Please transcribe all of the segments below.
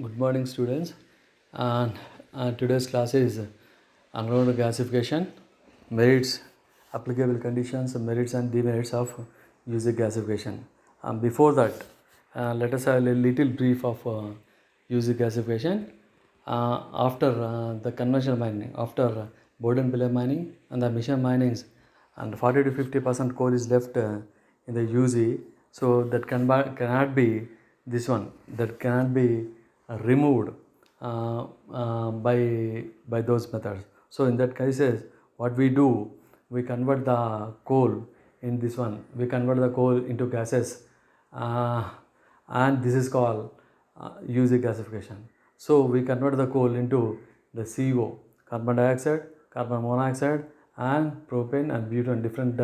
Good morning, students. And today's class is underground gasification, merits, applicable conditions, merits and demerits of user gasification. Before that, let us have a little brief of user gasification. After the conventional mining, after Borden pillar mining and the mission minings, and 40 to 50% coal is left in the UZ, so that cannot be this one, that cannot be removed by those methods. So in that cases, what we do, we convert the coal in this one, we convert the coal into gases, and this is called UZ gasification. So we convert the coal into the CO, carbon dioxide, carbon monoxide, and propane and butane. Different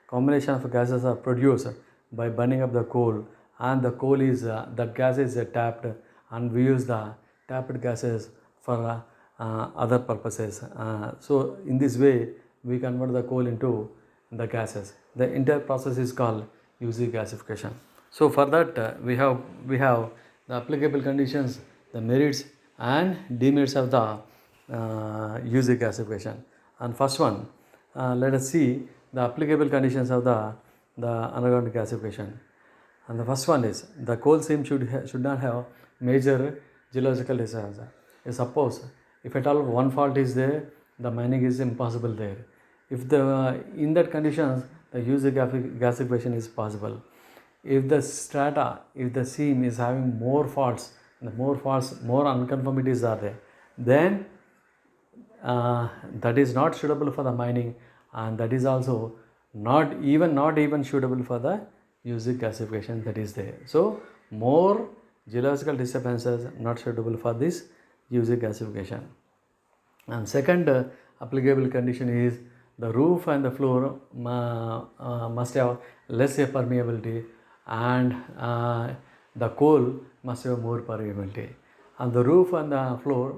combination of gases are produced by burning up the coal, and the coal is the gas is tapped, and we use the tapped gases for other purposes. So in this way, we convert the coal into the gases. The entire process is called UZ gasification. So for that, we have the applicable conditions, the merits and demerits of the UZ gasification. And first one, let us see the applicable conditions of the underground gasification. And the first one is the coal seam should not have major geological disaster. Suppose if at all one fault is there, the mining is impossible there. If in that conditions, the UZ gasification is possible. If the strata, if the seam is having more faults, more unconformities are there, then that is not suitable for the mining, and that is also not even suitable for the UZ gasification that is there. So more geological disturbances not suitable for this UZ gasification. And second applicable condition is the roof and the floor must have less permeability, and the coal must have more permeability. And the roof and the floor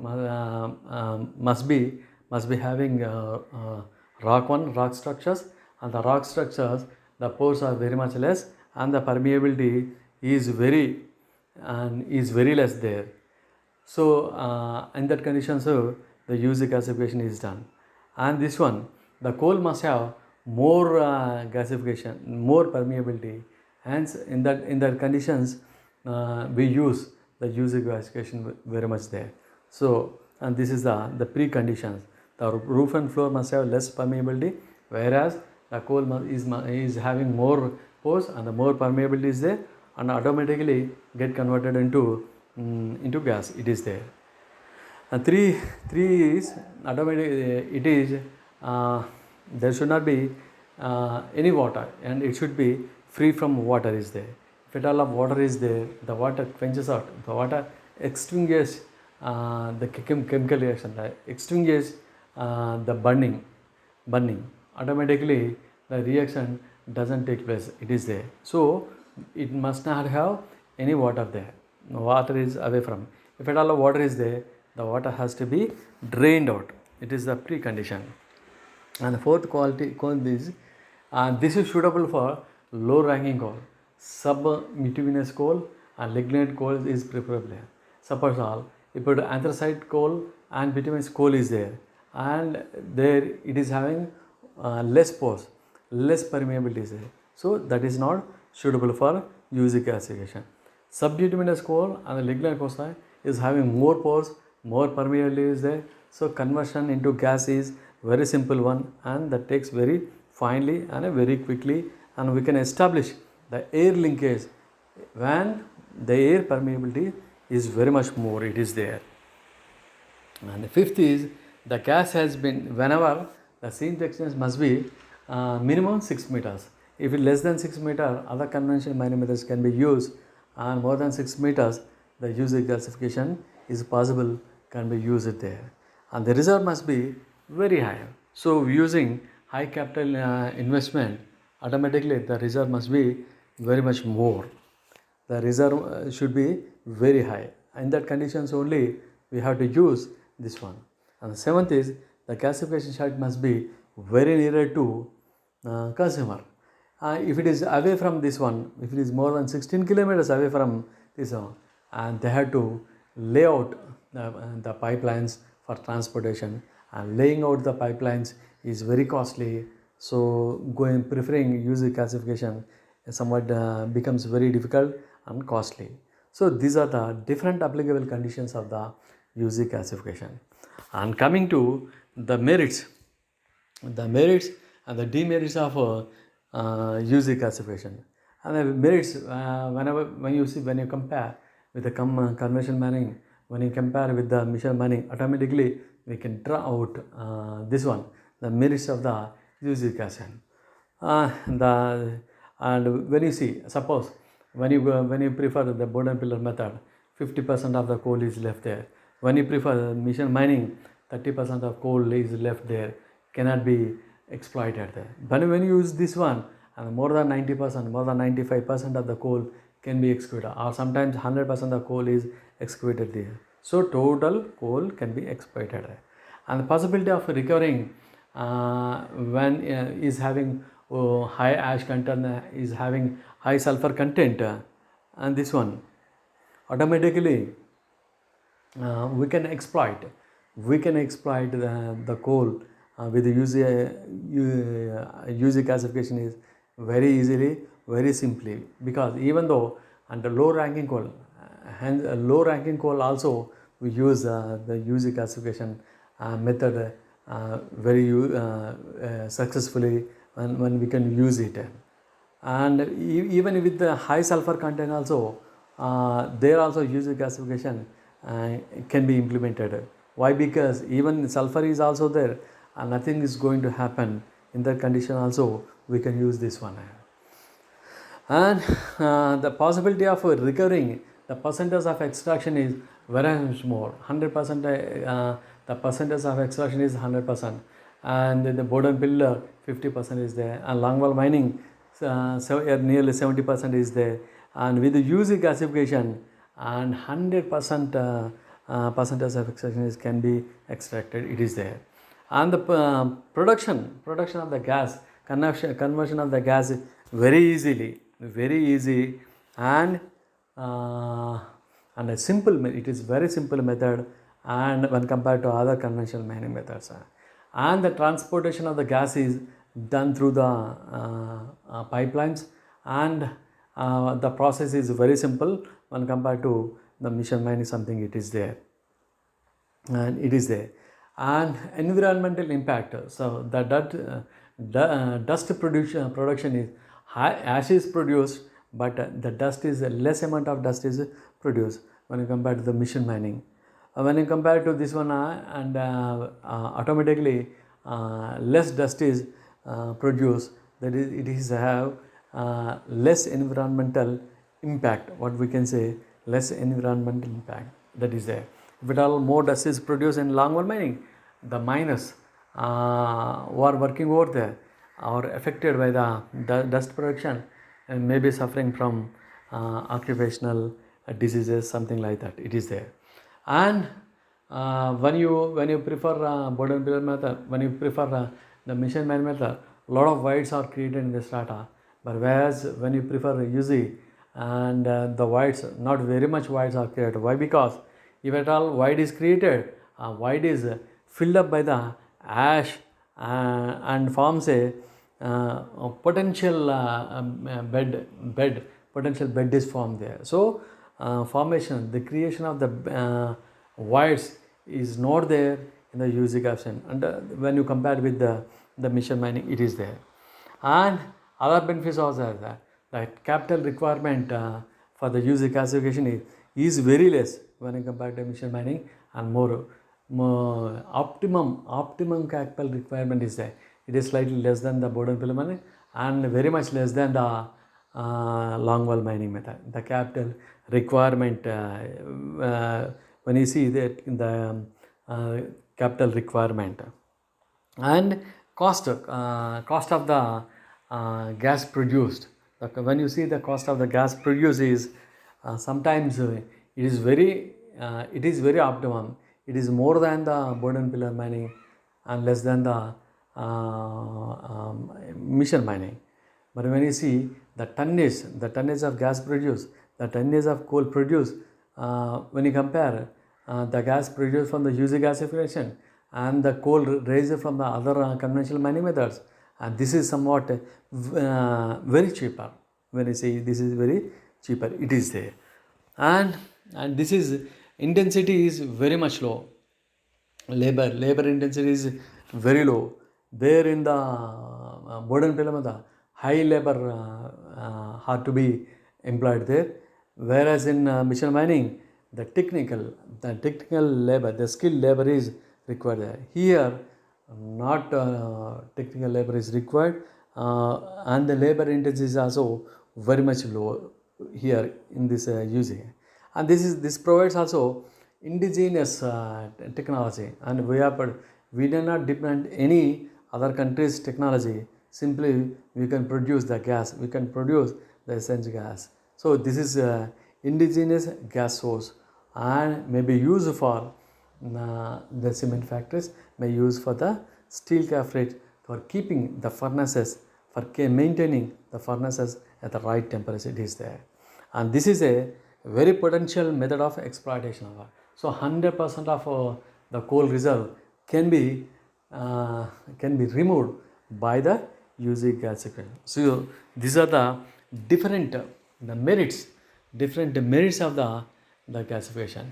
must be having rock structures, and the rock structures, the pores are very much less, and the permeability is very less there. So in that condition, so the UZ gasification is done. And this one, the coal must have more gasification, more permeability. Hence, in that conditions, we use the UZ gasification very much there. So, and this is the preconditions. The roof and floor must have less permeability, whereas the coal is having more pores, and the more permeability is there, and automatically get converted into gas. It is there. And three is automatic. It is there should not be any water, and it should be free from water is there. If at all of water is there, the water quenches out. The water extinguishes the chemical reaction. The extinguishes the burning. Automatically, the reaction doesn't take place. It is there. So it must not have any water there. Water is away from. If at all of water is there, the water has to be drained out. It is the precondition. And the fourth quality is this is suitable for low ranking coal. Sub-bituminous coal and lignite coal is preferable. Suppose all, if put anthracite coal and bituminous coal is there, and there it is having less pores, less permeability is there. So that is not suitable for UZ gasification. Sub-bituminous coal and the lignite coal is having more pores, more permeability is there. So conversion into gas is very simple one, and that takes very finely and very quickly, and we can establish the air linkage when the air permeability is very much more, it is there. And the fifth is the gas has been, whenever the seam thickness must be minimum 6 meters. If it less than 6 meters, other conventional mining methods can be used, and more than 6 meters, the UZ gasification is possible, can be used there. And the reserve must be very high. So using high capital investment, automatically the reserve must be very much more. The reserve should be very high. In that conditions only we have to use this one. And the seventh is the gasification site must be very nearer to consumer. If it is away from this one, if it is more than 16 kilometers away from this one, and they have to lay out the pipelines for transportation, and laying out the pipelines is very costly. So preferring UV gasification somewhat becomes very difficult and costly. So these are the different applicable conditions of the UV gasification. And coming to the merits and the demerits of UV gasification. And the merits, when you compare with the conventional mining, when you compare with the mission mining, automatically we can draw out the merits of the UV gasification. And when you see, suppose when you prefer the board and pillar method, 50% of the coal is left there. When you prefer mission mining, 30% of coal is left there, cannot be exploited there. But when you use this one, and more than 90%, more than 95% of the coal can be excavated, or sometimes 100% of coal is excavated there. So total coal can be exploited there. And the possibility of recovering when is having high ash content, is having high sulfur content, and this one automatically we can exploit the coal with the UV gasification is very easily, very simply, because even though under low ranking coal, hence low ranking coal also we use the UV gasification method very successfully when we can use it. And even with the high sulfur content also, there also UV gasification can be implemented. Why? Because even sulfur is also there and nothing is going to happen. In that condition also we can use this one. And the possibility of recovering, the percentage of extraction is very much more. 100%, the percentage of extraction is 100%, and the board and pillar 50% is there, and longwall mining nearly 70% is there, and with the UV gasification and 100% percentage of extraction can be extracted, it is there. And the production of the gas, conversion of the gas is very easy, and a simple, it is very simple method, and when compared to other conventional mining methods. And the transportation of the gas is done through the pipelines, and the process is very simple when compared to the mission mining, something it is there. And environmental impact, so the dust production is high, ash is produced, but the dust is less amount of dust is produced when you compare to the mission mining. When you compare to this one, and automatically less dust is produced, that is, it is have less environmental impact. What we can say, less environmental impact, that is there. If at all more dust is produced in longwall mining, the miners who are working over there are affected by the dust production and may be suffering from occupational diseases, something like that. It is there. And when you prefer board and pillar method, when you prefer the mission mining method, a lot of voids are created in the strata. But whereas when you prefer UV, and the voids, not very much voids are created. Why? Because if at all void is created, void is filled up by the ash and forms a potential potential bed is formed there. So formation, the creation of the voids is not there in the UV gasification, and when you compare with the mission mining, it is there. And other benefits also are that capital requirement for the UV gasification is very less when you compare to mission mining, and more optimum capital requirement is there. It is slightly less than the board and pillar mining, and very much less than the longwall mining method. The capital requirement, when you see that in the capital requirement, and cost of the gas produced. When you see the cost of the gas produced is sometimes it is very optimum. It is more than the board and pillar mining and less than the mission mining. But when you see the tonnage of gas produced, the tonnage of coal produced, when you compare the gas produced from the UZ gasification and the coal raised from the other conventional mining methods, and this is somewhat very cheaper. When I say this is very cheaper, it is there, and this is intensity is very much low. Labor intensity is very low. There in the modern Pilamada, high labor had to be employed there, whereas in mission mining, the technical labor, the skilled labor is required there. Here, not technical labor is required, and the labor intensity is also very much low here in this using, and this provides also indigenous technology, and we do not depend any other country's technology. Simply we can produce the gas, we can produce the essential gas. So this is indigenous gas source, and may be used for the cement factories, may use for the steel calfrate, for keeping the furnaces, for maintaining the furnaces at the right temperature. It is there, and this is a very potential method of exploitation. So 100% of the coal reserve can be removed by the using gasification. So these are the different different merits of the gasification.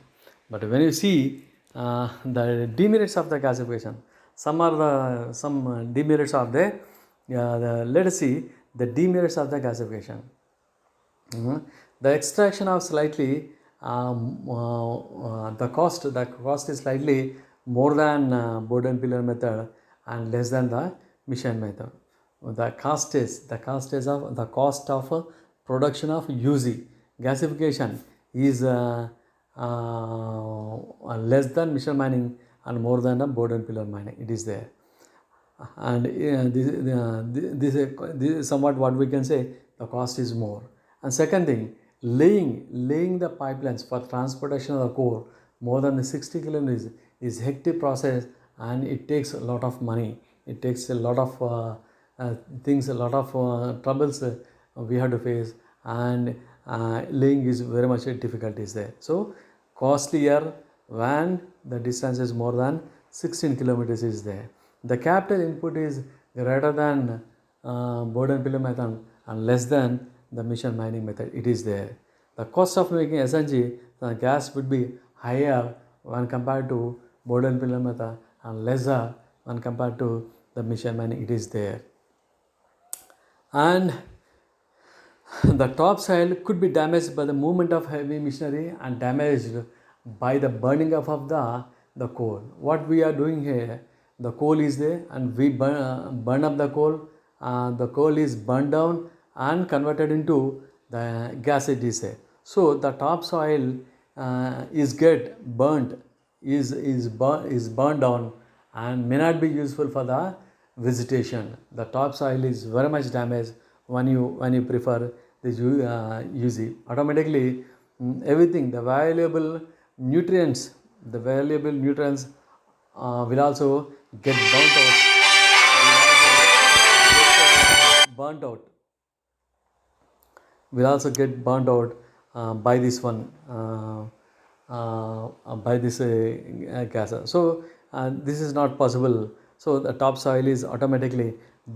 But when you see the demerits of the gasification, some demerits are there. Let us see the demerits of the gasification. The extraction of slightly the cost is slightly more than board and pillar method and less than the mission method. The cost of production of UZ gasification is less than mission mining and more than the board and pillar mining. It is there, and this is somewhat what we can say, the cost is more. And second thing, laying the pipelines for transportation of the coal more than the 60 kilometers is hectic process, and it takes a lot of money. It takes a lot of things, a lot of troubles we have to face, and laying is very much a difficulty is there. So costlier when the distance is more than 16 kilometers is there. The capital input is greater than board and pillar method and less than the mission mining method. It is there. The cost of making SNG, the gas would be higher when compared to board and pillar method and lesser when compared to the mission mining. It is there. And the topsoil could be damaged by the movement of heavy machinery and damaged by the burning up of the coal. What we are doing here, the coal is there and we burn up the coal. The coal is burned down and converted into the gas. It is there. So the topsoil is get burnt, is burned down and may not be useful for the vegetation. The topsoil is very much damaged when you prefer this UZ. Automatically everything, the valuable nutrients will also get burnt out. Will also get burnt out by this one, by this gas. So this is not possible. So the topsoil is automatically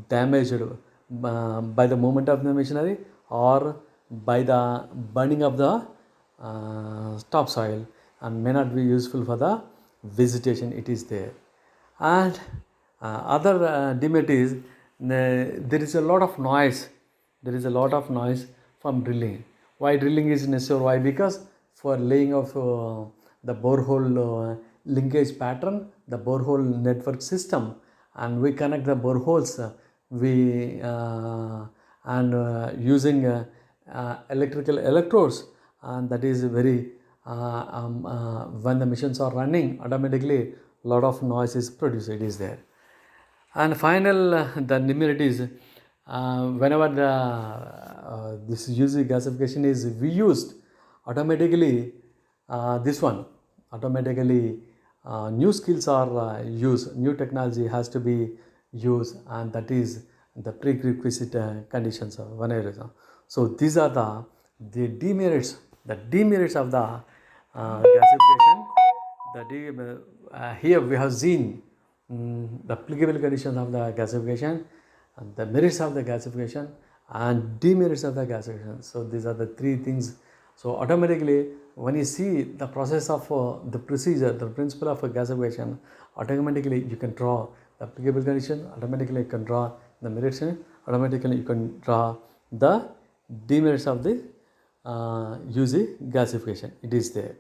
damaged by the movement of the machinery or by the burning of the topsoil, and may not be useful for the vegetation. It is there. And other demerit is there is a lot of noise. There is a lot of noise from drilling. Why drilling is necessary? Why? Because for laying of the borehole linkage pattern, the borehole network system, and we connect the boreholes using electrical electrodes, and that is very when the machines are running, automatically lot of noise is produced. It is there. And final the demerit is whenever this UZ gasification is reused, automatically this one automatically new skills are used, new technology has to be used, and that is the prerequisite conditions of vanilla. So these are the demerits of the gasification. Here we have seen the applicable conditions of the gasification, and the merits of the gasification, and demerits of the gasification. So these are the three things. So automatically, when you see the process of the procedure, the principle of gasification, automatically you can draw the applicable condition. Automatically you can draw the merits. Automatically you can draw the demerits of the using gasification. It is there.